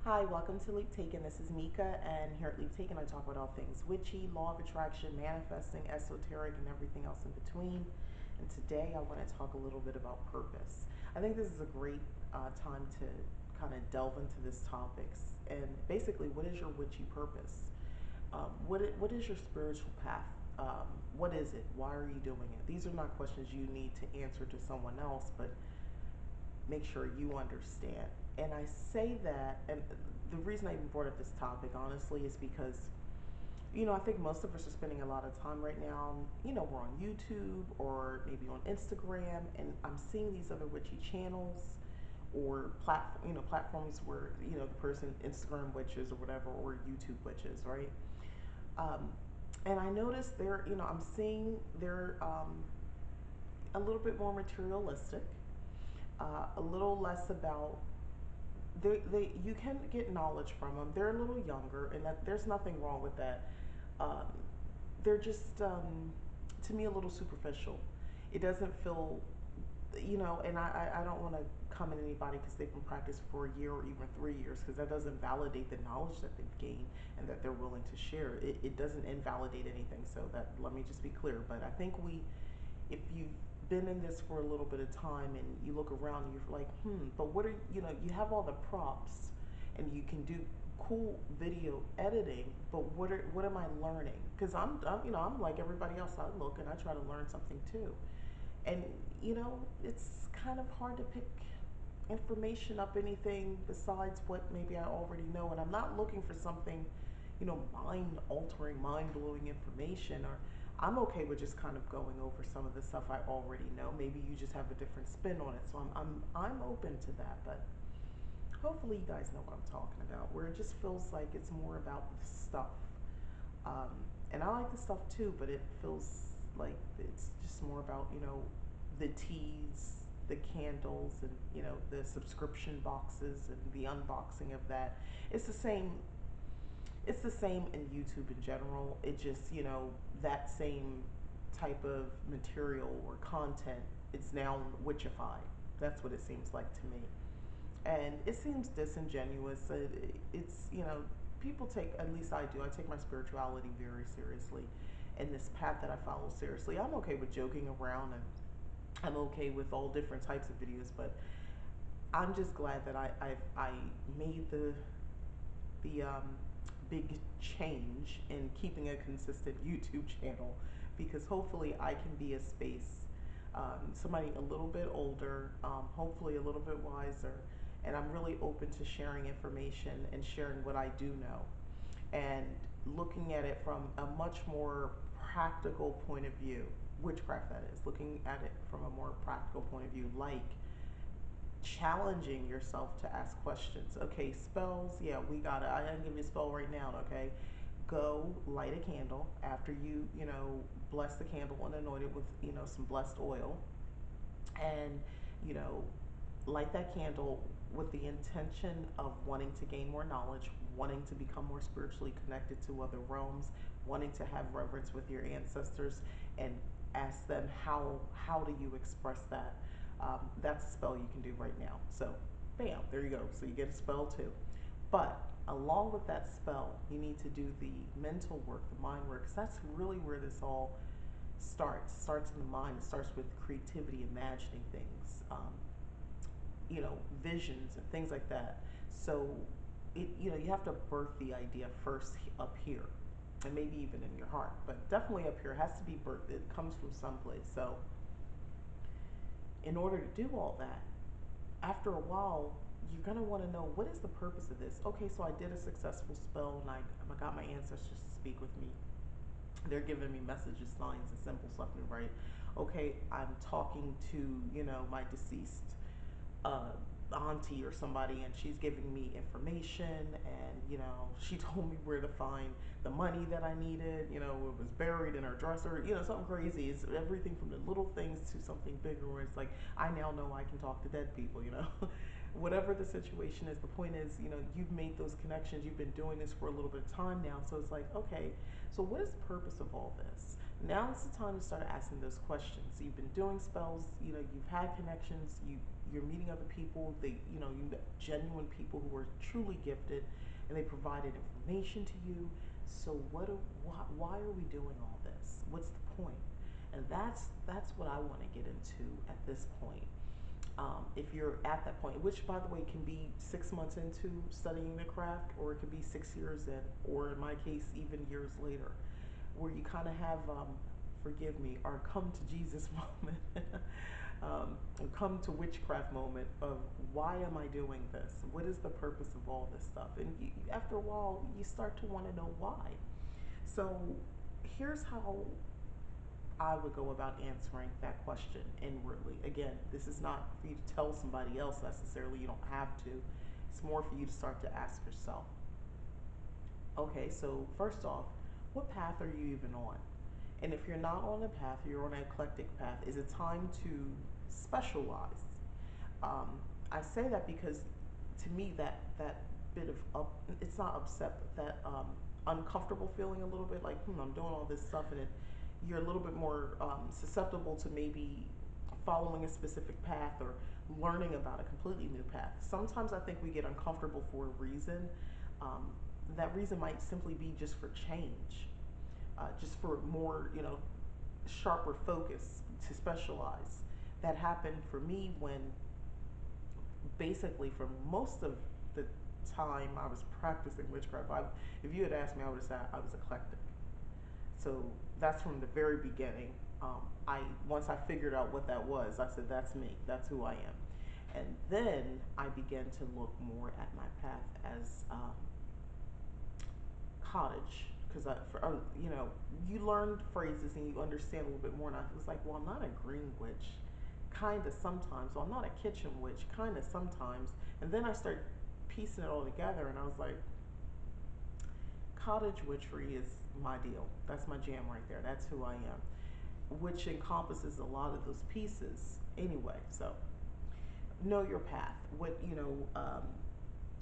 Hi, welcome to Leap Taken. This is Mika, and here at Leap Taken, I talk about all things witchy, law of attraction, manifesting, esoteric, and everything else in between. And today, I want to talk a little bit about purpose. I think this is a great time to kind of delve into this topics. And basically, what is your witchy purpose? What is your spiritual path? What is it? Why are you doing it? These are not questions you need to answer to someone else, but make sure you understand. And I say that, and the reason I even brought up this topic, honestly, is because, I think most of us are spending a lot of time right now, we're on YouTube or maybe on Instagram, and I'm seeing these other witchy channels or platforms where, the person Instagram witches or whatever, or YouTube witches, right? Um, and I noticed I'm seeing they're a little bit more materialistic, a little less about you can get knowledge from them. They're a little younger, and there's nothing wrong with that. Um, they're just to me a little superficial. It doesn't feel, and I don't want to come at anybody because they've been practicing for a year or even 3 years, because that doesn't validate the knowledge that they've gained and that they're willing to share. It doesn't invalidate anything. So that, let me just be clear. But I think if you've been in this for a little bit of time and you look around and you're like, but what are, you have all the props and you can do cool video editing, but what am I learning? Because I'm like everybody else. I look and I try to learn something too, and it's kind of hard to pick information up, anything besides what maybe I already know. And I'm not looking for something, mind altering, mind blowing information. Or I'm okay with just kind of going over some of the stuff I already know. Maybe you just have a different spin on it. So I'm open to that. But hopefully you guys know what I'm talking about, where it just feels like it's more about the stuff. Um, and I like the stuff too, but it feels like it's just more about, the teas, the candles, and, the subscription boxes and the unboxing of that. It's the same. It's the same in YouTube in general. It just, that same type of material or content, it's now witchified. That's what it seems like to me. And it seems disingenuous. It's, people take, at least I do, I take my spirituality very seriously, and this path that I follow seriously. I'm okay with joking around, and I'm okay with all different types of videos, but I'm just glad that I made the big change in keeping a consistent YouTube channel, because hopefully I can be a space, somebody a little bit older, hopefully a little bit wiser, and I'm really open to sharing information and sharing what I do know, and looking at it from a much more practical point of view. Witchcraft, that is, looking at it from a more practical point of view, like challenging yourself to ask questions. Okay, spells, yeah, we got it. I didn't give you a spell right now, okay? Go light a candle after bless the candle and anoint it with, some blessed oil. And, you know, light that candle with the intention of wanting to gain more knowledge, wanting to become more spiritually connected to other realms, wanting to have reverence with your ancestors, and ask them how do you express that. That's a spell you can do right now. So, bam, there you go. So you get a spell too. But along with that spell, you need to do the mental work, the mind work, because that's really where this all starts. It starts in the mind. It starts with creativity, imagining things, visions and things like that. So, you have to birth the idea first up here, and maybe even in your heart, but definitely up here. It has to be birthed. It comes from someplace. So, in order to do all that, after a while, you're going to want to know, what is the purpose of this? Okay, so I did a successful spell, and I got my ancestors to speak with me. They're giving me messages, signs, and symbols left and right. Okay, I'm talking to, my deceased uh, auntie or somebody, and she's giving me information, and she told me where to find the money that I needed. It was buried in her dresser. Something crazy. It's everything from the little things to something bigger, where it's like, I now know I can talk to dead people. Whatever the situation is, the point is, you've made those connections. You've been doing this for a little bit of time now, so it's like, okay, so what is the purpose of all this? Now it's the time to start asking those questions. You've been doing spells, you've had connections, you're meeting other people. You met genuine people who were truly gifted, and they provided information to you. So why are we doing all this? What's the point? And that's what I want to get into at this point. If you're at that point, which by the way can be 6 months into studying the craft, or it could be 6 years in, or in my case, even years later, where you kind of have, forgive me, our come to Jesus moment, come to witchcraft moment of why am I doing this? What is the purpose of all this stuff? And after a while, you start to want to know why. So here's how I would go about answering that question inwardly. Again, this is not for you to tell somebody else necessarily, you don't have to. It's more for you to start to ask yourself. Okay, so first off, what path are you even on? And if you're not on a path, you're on an eclectic path, is it time to specialize? Um, I say that because to me that bit of it's not upset, but that uncomfortable feeling a little bit like, I'm doing all this stuff, and you're a little bit more susceptible to maybe following a specific path or learning about a completely new path. Sometimes I think we get uncomfortable for a reason. Um, that reason might simply be just for change, just for more, sharper focus to specialize. That happened for me when basically for most of the time I was practicing witchcraft, if you had asked me, I would have said I was eclectic. So that's from the very beginning. I Once I figured out what that was, I said that's me. That's who I am. And then I began to look more at my path as cottage, because you learned phrases and you understand a little bit more. And I was like, well, I'm not a green witch, kind of sometimes. Well, I'm not a kitchen witch, kind of sometimes. And then I started piecing it all together, and I was like, cottage witchery is my deal. That's my jam right there. That's who I am, which encompasses a lot of those pieces anyway. So know your path.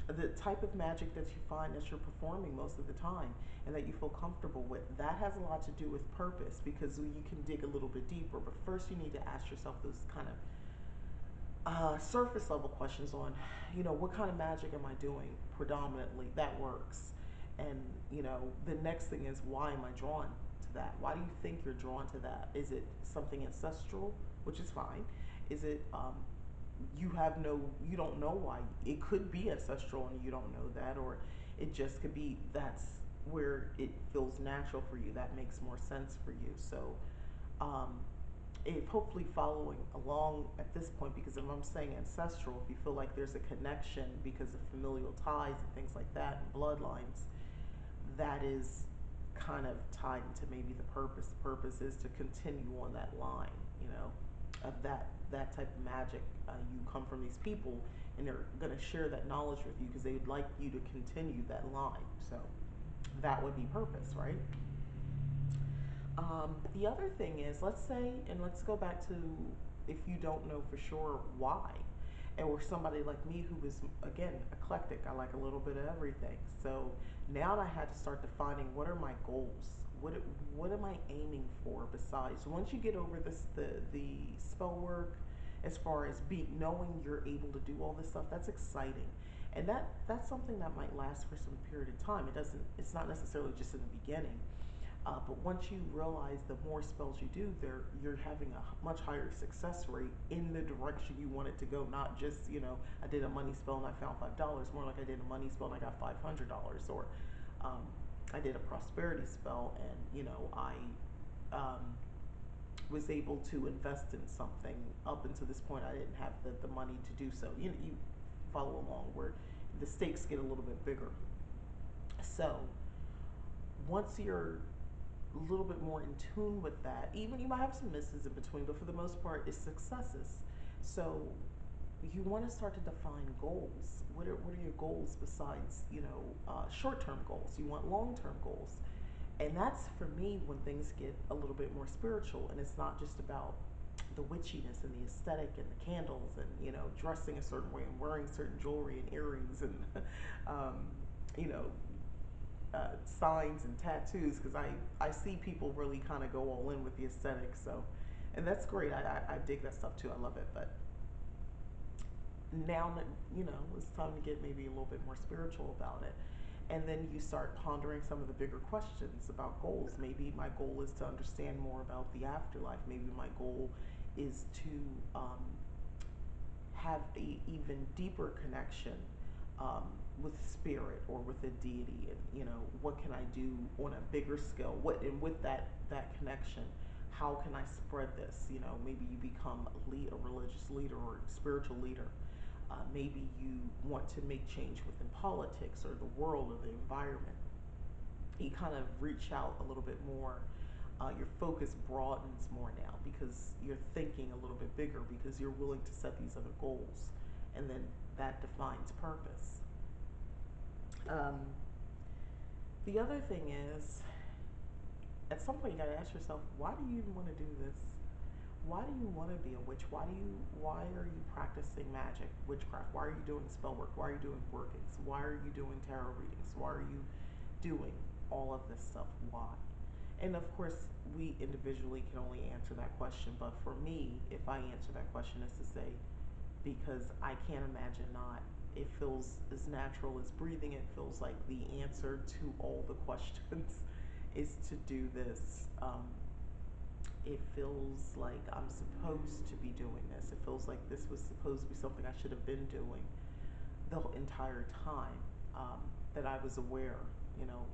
The type of magic that you find that you're performing most of the time and that you feel comfortable with, that has a lot to do with purpose, because you can dig a little bit deeper. But first, you need to ask yourself those kind of surface level questions on, what kind of magic am I doing predominantly that works? And, the next thing is, why am I drawn to that? Why do you think you're drawn to that? Is it something ancestral, which is fine? Is it, you don't know why? It could be ancestral and you don't know that, or it just could be that's where it feels natural for you. That makes more sense for you. So, um, if hopefully following along at this point, because if I'm saying ancestral, if you feel like there's a connection because of familial ties and things like that and bloodlines, that is kind of tied into maybe the purpose. The purpose is to continue on that line, of that type of magic. You come from these people, and they're going to share that knowledge with you because they would like you to continue that line. So that would be purpose, right? The other thing is, let's say, and let's go back to, if you don't know for sure why, or somebody like me who was, again, eclectic. I like a little bit of everything. So now I had to start defining, what are my goals? What am I aiming for? Besides, once you get over the spell work, as far as knowing you're able to do all this stuff, that's exciting, and that's something that might last for some period of time. It's not necessarily just in the beginning. But once you realize the more spells you do, you're having a much higher success rate in the direction you want it to go. Not just, I did a money spell and I found $5. More like I did a money spell and I got $500. Or I did a prosperity spell and, I was able to invest in something. Up until this point, I didn't have the money to do so. You follow along where the stakes get a little bit bigger. So once you're a little bit more in tune with that, even you might have some misses in between, but for the most part, it's successes. So you want to start to define goals. What are your goals besides, short-term goals? You want long-term goals. And that's, for me, when things get a little bit more spiritual, and it's not just about the witchiness and the aesthetic and the candles and, dressing a certain way and wearing certain jewelry and earrings and, um, you know, signs and tattoos, because I see people really kind of go all in with the aesthetic. So, and that's great. I dig that stuff too. I love it. But now that it's time to get maybe a little bit more spiritual about it. And then you start pondering some of the bigger questions about goals. Maybe my goal is to understand more about the afterlife. Maybe my goal is to have a even deeper connection um, with spirit or with a deity. And what can I do on a bigger scale? What and with that connection, how can I spread this? Maybe you become a religious leader or spiritual leader. Maybe you want to make change within politics or the world or the environment. You kind of reach out a little bit more. Your focus broadens more now because you're thinking a little bit bigger because you're willing to set these other goals. And then that defines purpose. Um, the other thing is, at some point, you got to ask yourself, why do you even want to do this? Why do you want to be a witch? Why are you practicing magic, witchcraft? Why are you doing spell work? Why are you doing workings? Why are you doing tarot readings? Why are you doing all of this stuff? Why? And of course, we individually can only answer that question. But for me, if I answer that question, is to say, because I can't imagine not. It feels as natural as breathing. It feels like the answer to all the questions is to do this. It feels like I'm supposed to be doing this. It feels like this was supposed to be something I should have been doing the entire time, that I was aware,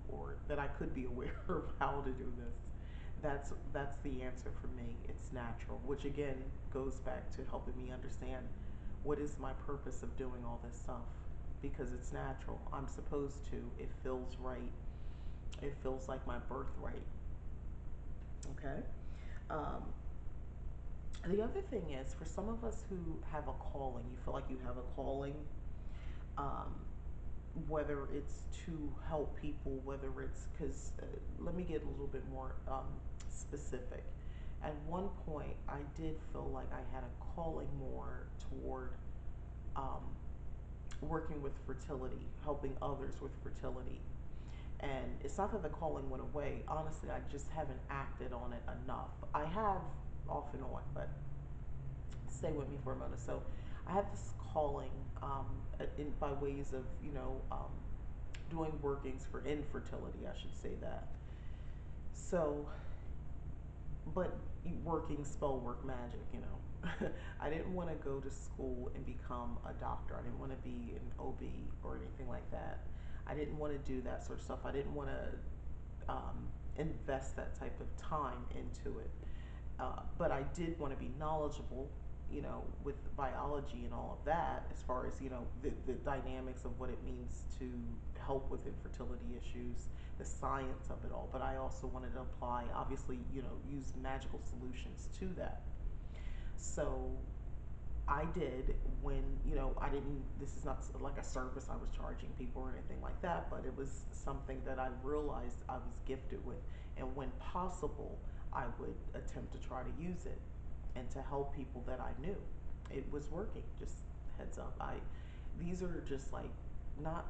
or that I could be aware of how to do this. That's the answer for me. It's natural, which again goes back to helping me understand what is my purpose of doing all this stuff, because it's natural. I'm supposed to. It feels right. It feels like my birthright. Okay. Um, the other thing is, for some of us who have a calling, you feel like you have a calling, um, whether it's to help people, whether it's because, let me get a little bit more specific. At one point, I did feel like I had a calling more toward um, working with fertility, helping others with fertility. And it's not that the calling went away. Honestly, I just haven't acted on it enough. I have off and on, but stay with me for a moment. So I have this calling, by ways of, doing workings for infertility, I should say that. So, but working spell work magic, I didn't want to go to school and become a doctor. I didn't want to be an OB or anything like that. I didn't want to do that sort of stuff. I didn't want to invest that type of time into it. But I did want to be knowledgeable, with biology and all of that, as far as, the dynamics of what it means to help with infertility issues, the science of it all. But I also wanted to apply, obviously, use magical solutions to that. So I did when, I didn't, this is not like a service I was charging people or anything like that, but it was something that I realized I was gifted with. And when possible, I would attempt to try to use it and to help people that I knew. It was working, just heads up. These are just like not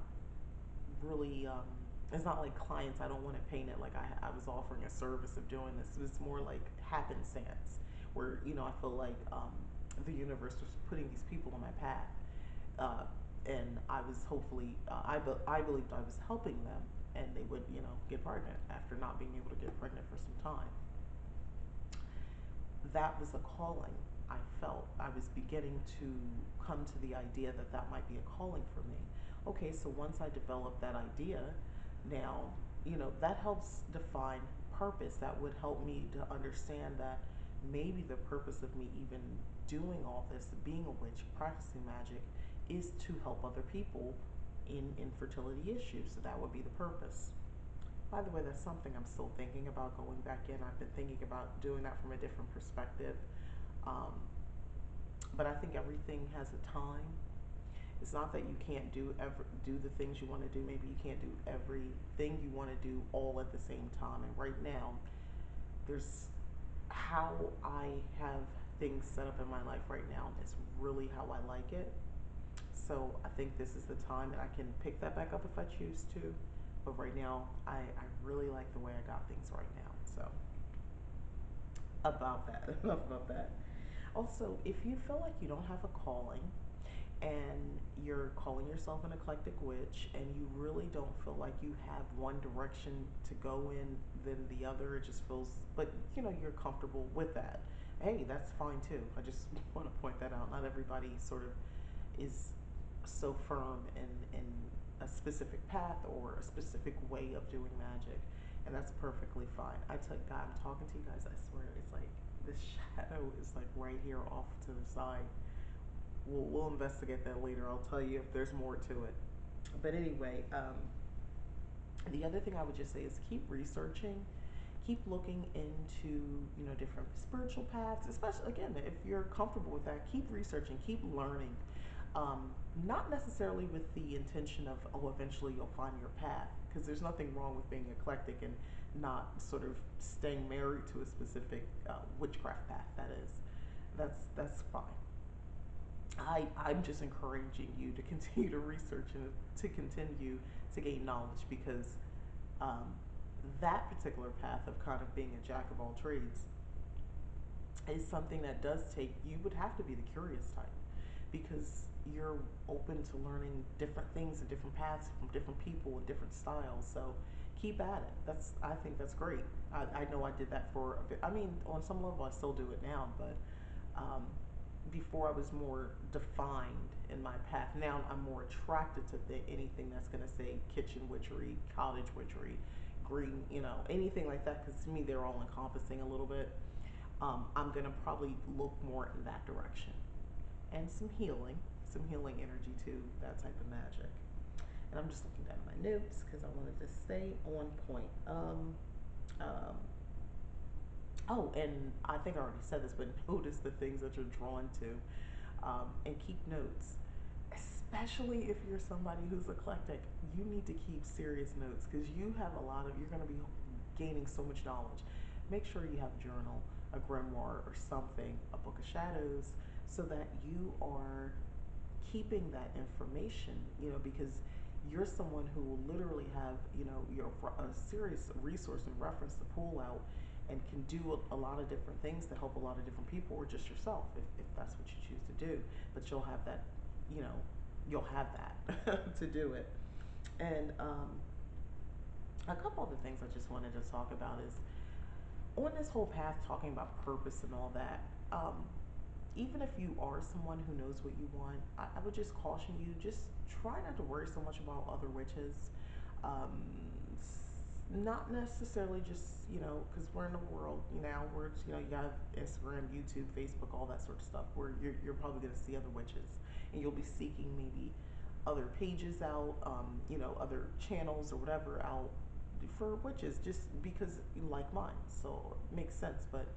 really, it's not like clients. I don't want to paint it like I was offering a service of doing this. It was more like happenstance, where, I feel like the universe was putting these people on my path. Uh, and I was hopefully, I believed I was helping them, and they would, get pregnant after not being able to get pregnant for some time. That was a calling I felt. I was beginning to come to the idea that that might be a calling for me. Okay, so once I developed that idea, now, that helps define purpose. That would help me to understand that maybe the purpose of me even doing all this, being a witch, practicing magic, is to help other people in infertility issues. So that would be the purpose. By the way, that's something I'm still thinking about going back in. I've been thinking about doing that from a different perspective. Um, but I think everything has a time. It's not that you can't do the things you want to do. Maybe you can't do everything you want to do all at the same time. And right now, there's how I have things set up in my life right now. It's really how I like it. So I think this is the time that I can pick that back up if I choose to. But right now, I really like the way I got things right now. So about that, enough about that. Also, if you feel like you don't have a calling, and you're calling yourself an eclectic witch, and you really don't feel like you have one direction to go in than the other. It just feels, but you're comfortable with that. Hey, that's fine too. I just want to point that out. Not everybody sort of is so firm in a specific path or a specific way of doing magic, and that's perfectly fine. I tell you, God, I'm talking to you guys. I swear, it's like this shadow is like right here off to the side. We'll investigate that later. I'll tell you if there's more to it. But anyway, the other thing I would just say is keep researching, keep looking into different spiritual paths. Especially again, if you're comfortable with that, keep researching, keep learning. Not necessarily with the intention of, oh, eventually you'll find your path, because there's nothing wrong with being eclectic and not sort of staying married to a specific witchcraft path. That's fine. I'm just encouraging you to continue to research and to continue to gain knowledge, because um, that particular path of kind of being a jack of all trades is something that does take, you would have to be the curious type, because you're open to learning different things and different paths from different people and different styles. So keep at it. I think that's great. I know I did that for a bit. I mean, on some level I still do it now, but um, before I was more defined in my path. Now I'm more attracted to anything that's going to say kitchen witchery, cottage witchery, green, anything like that, because to me they're all encompassing a little bit. I'm going to probably look more in that direction. And some healing energy too, that type of magic. And I'm just looking down at my notes because I wanted to stay on point. Um, oh, and I think I already said this, but notice the things that you're drawn to, and keep notes. Especially if you're somebody who's eclectic, you need to keep serious notes, because you're going to be gaining so much knowledge. Make sure you have a journal, a grimoire, or something, a book of shadows, so that you are keeping that information, because you're someone who will literally have, a serious resource and reference to pull out, and can do a lot of different things to help a lot of different people, or just yourself, if that's what you choose to do. But you know, you'll have that to do it. And a couple of the things I just wanted to talk about is, on this whole path, talking about purpose and all that. Even if you are someone who knows what you want, I would just caution you, just try not to worry so much about other witches. Um, Not necessarily just, because we're in a world now where, you have Instagram, YouTube, Facebook, all that sort of stuff, where you're probably going to see other witches, and you'll be seeking maybe other pages out, other channels or whatever out for witches, just because you like mine. So it makes sense. But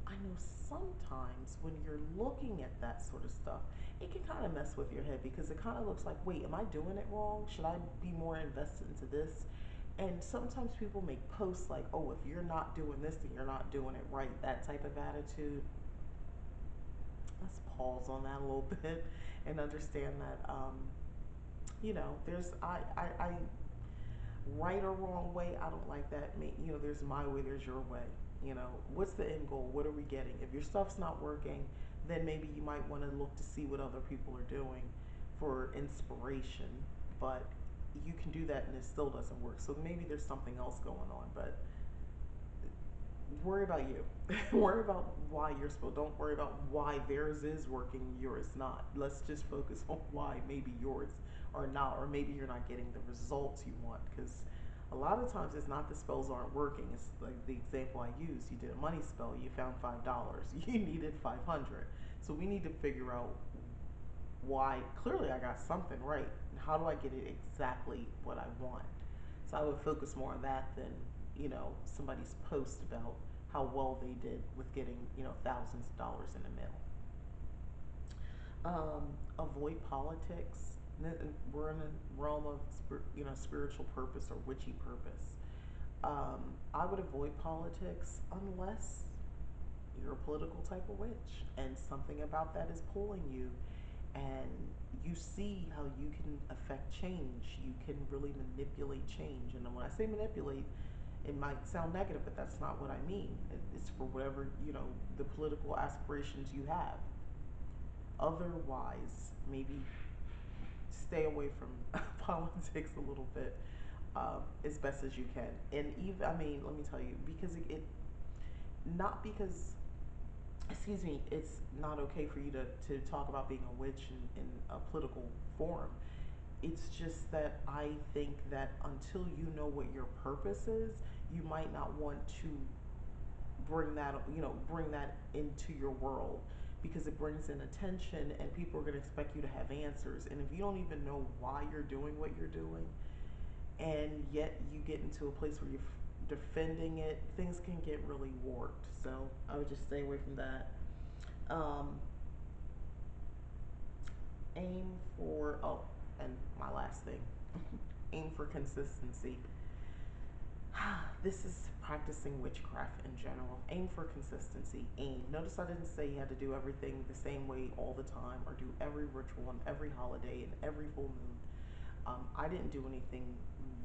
I know sometimes when you're looking at that sort of stuff, it can kind of mess with your head, because it kind of looks like, wait, am I doing it wrong? Should I be more invested into this? And sometimes people make posts like, oh, if you're not doing this, then you're not doing it right. That type of attitude. Let's pause on that a little bit and understand that, there's, right or wrong way, I don't like that. There's my way, there's your way. What's the end goal? What are we getting? If your stuff's not working, then maybe you might want to look to see what other people are doing for inspiration. But you can do that and it still doesn't work. So maybe there's something else going on. But worry about you. Worry about why you're supposed. Don't worry about why theirs is working, yours not. Let's just focus on why maybe yours are not, or maybe you're not getting the results you want. Because a lot of times it's not the spells aren't working. It's like the example I used. You did a money spell. You found $5. You needed 500. So we need to figure out why. Clearly, I got something right. How do I get it exactly what I want? So I would focus more on that than somebody's post about how well they did with getting thousands of dollars in the mail. Avoid politics. We're in a realm of spiritual purpose or witchy purpose. I would avoid politics unless you're a political type of witch and something about that is pulling you, and you see how you can affect change. You can really manipulate change. And when I say manipulate, it might sound negative, but that's not what I mean. It's for whatever, the political aspirations you have. Otherwise, maybe stay away from politics a little bit, as best as you can. And even, I mean, let me tell you, because it not because, excuse me, it's not okay for you to talk about being a witch in a political forum. It's just that I think that until you know what your purpose is, you might not want to bring that into your world, because it brings in attention and people are going to expect you to have answers. And if you don't even know why you're doing what you're doing, and yet you get into a place where you're defending it, things can get really warped. So I would just stay away from that. Um, Aim for, oh, and my last thing, aim for consistency. This is practicing witchcraft in general. Aim for consistency. Aim. Notice I didn't say you had to do everything the same way all the time or do every ritual on every holiday and every full moon. I didn't do anything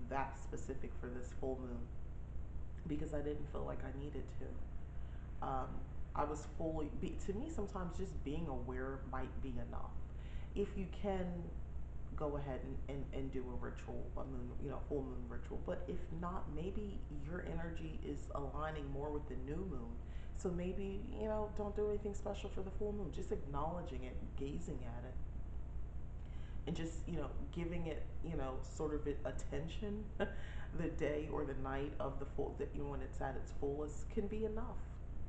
that specific for this full moon because I didn't feel like I needed to. I was to me, sometimes just being aware might be enough. If you can go ahead and do a ritual, a moon, full moon ritual. But if not, maybe your energy is aligning more with the new moon. So maybe, don't do anything special for the full moon. Just acknowledging it, gazing at it, and just, giving it, sort of attention the day or the night of the full, that, when it's at its fullest can be enough.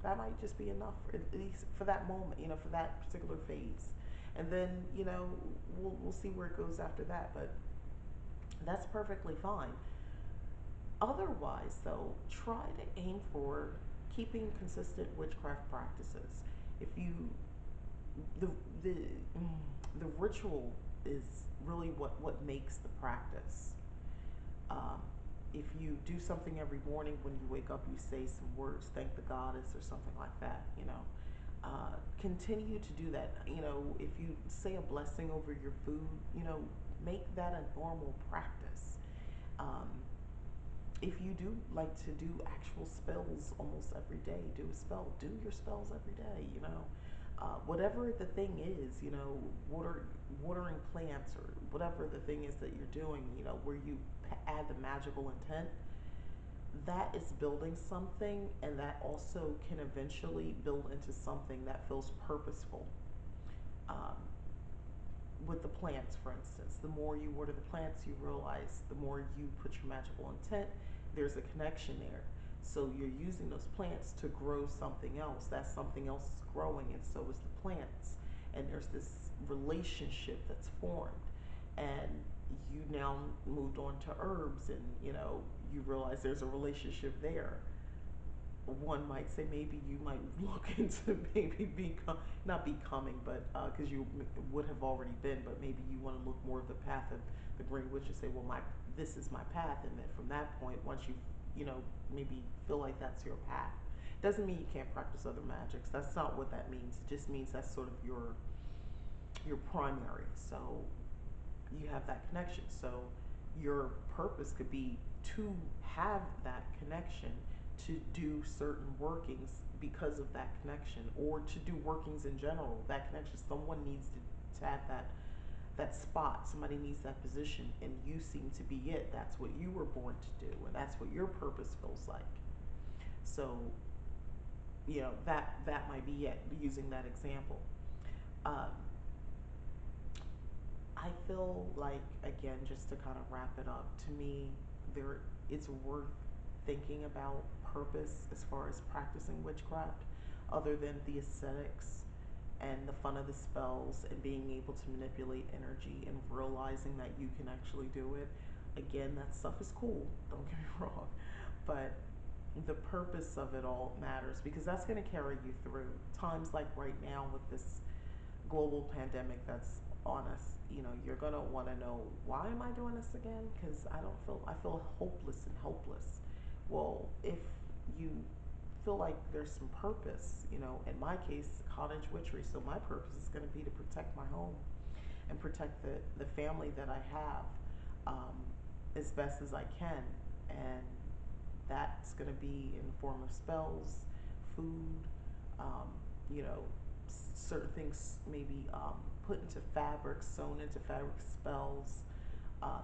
That might just be enough, at least for that moment, for that particular phase. And then, we'll see where it goes after that. But that's perfectly fine. Otherwise, though, try to aim for keeping consistent witchcraft practices. If you the the the ritual is really what makes the practice. Um, if you do something every morning when you wake up, you say some words, thank the goddess or something like that. Continue to do that. If you say a blessing over your food, make that a normal practice. Um, if you do like to do actual spells almost every day, do a spell. Do your spells every day. Whatever the thing is, watering plants or whatever the thing is that you're doing, where you add the magical intent, that is building something, and that also can eventually build into something that feels purposeful. Um, with the plants, for instance, the more you water the plants, you realize the more you put your magical intent, there's a connection there. So you're using those plants to grow something else. That something else is growing, and so is the plants. And there's this relationship that's formed. And you now moved on to herbs, and you realize there's a relationship there. One might say maybe you might look into maybe not becoming, but because you would have already been, but maybe you want to look more of the path of the Green Witch and say, well, this is my path, and then from that point, once you maybe feel like that's your path, doesn't mean you can't practice other magics. That's not what that means. It just means that's sort of your primary. So you have that connection. So your purpose could be to have that connection, to do certain workings because of that connection, or to do workings in general. That connection, someone needs to have that spot. Somebody needs that position, and you seem to be it. That's what you were born to do, and that's what your purpose feels like. So, that might be it. Using that example, um, I feel like, again, just to kind of wrap it up, to me, it's worth thinking about purpose as far as practicing witchcraft, other than the aesthetics and the fun of the spells and being able to manipulate energy and realizing that you can actually do it. Again, that stuff is cool, don't get me wrong, but the purpose of it all matters, because that's going to carry you through times like right now with this global pandemic that's on us. You're going to want to know, why am I doing this again? Because I feel hopeless and helpless. Well, if you feel like there's some purpose, in my case, cottage witchery, so my purpose is going to be to protect my home and protect the family that I have, um, as best as I can. And that's going to be in the form of spells, food, um, you know, certain things maybe put into fabric, sewn into fabric spells,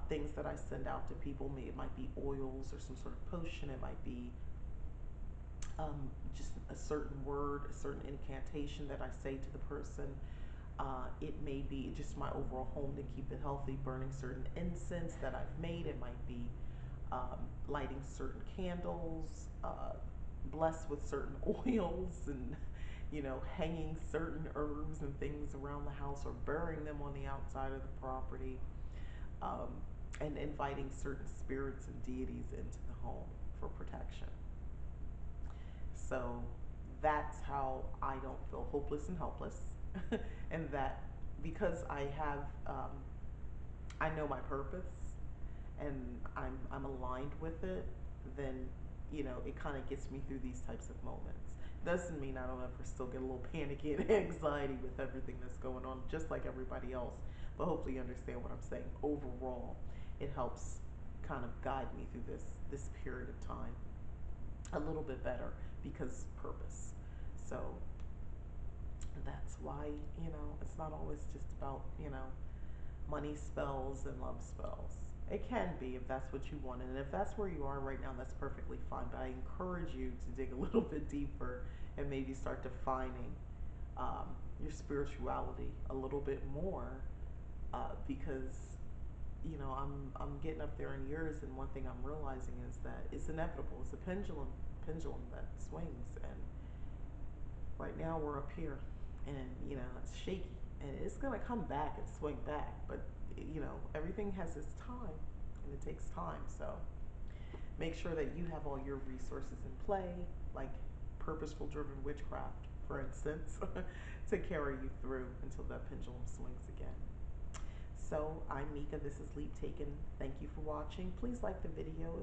things that I send out to people. Maybe it might be oils or some sort of potion. It might be just a certain word, a certain incantation that I say to the person. It may be just my overall home to keep it healthy, burning certain incense that I've made. It might be lighting certain candles, blessed with certain oils, and hanging certain herbs and things around the house, or burying them on the outside of the property, um, and inviting certain spirits and deities into the home for protection. So that's how I don't feel hopeless and helpless, and that because I know my purpose, and I'm aligned with it, then it kind of gets me through these types of moments. Doesn't mean I don't ever still get a little panicky and anxiety with everything that's going on, just like everybody else. But hopefully you understand what I'm saying. Overall, it helps kind of guide me through this period of time a little bit better because purpose. So that's why it's not always just about money spells and love spells. It can be if that's what you want, and if that's where you are right now, that's perfectly fine. But I encourage you to dig a little bit deeper and maybe start defining your spirituality a little bit more, because I'm getting up there in years, and one thing I'm realizing is that it's inevitable. It's a pendulum that swings, and right now we're up here, and it's shaky, and it's gonna come back and swing back, but everything has its time, and it takes time. So make sure that you have all your resources in play, like purposeful driven witchcraft, for instance, to carry you through until that pendulum swings again. So I'm Mika, this is Leap Taken. Thank you for watching. Please like the video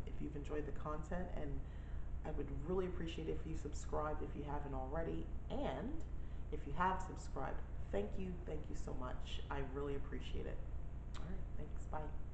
if you've enjoyed the content, and I would really appreciate it if you subscribe if you haven't already. And if you have subscribed, thank you so much. I really appreciate it. All right, thanks, bye.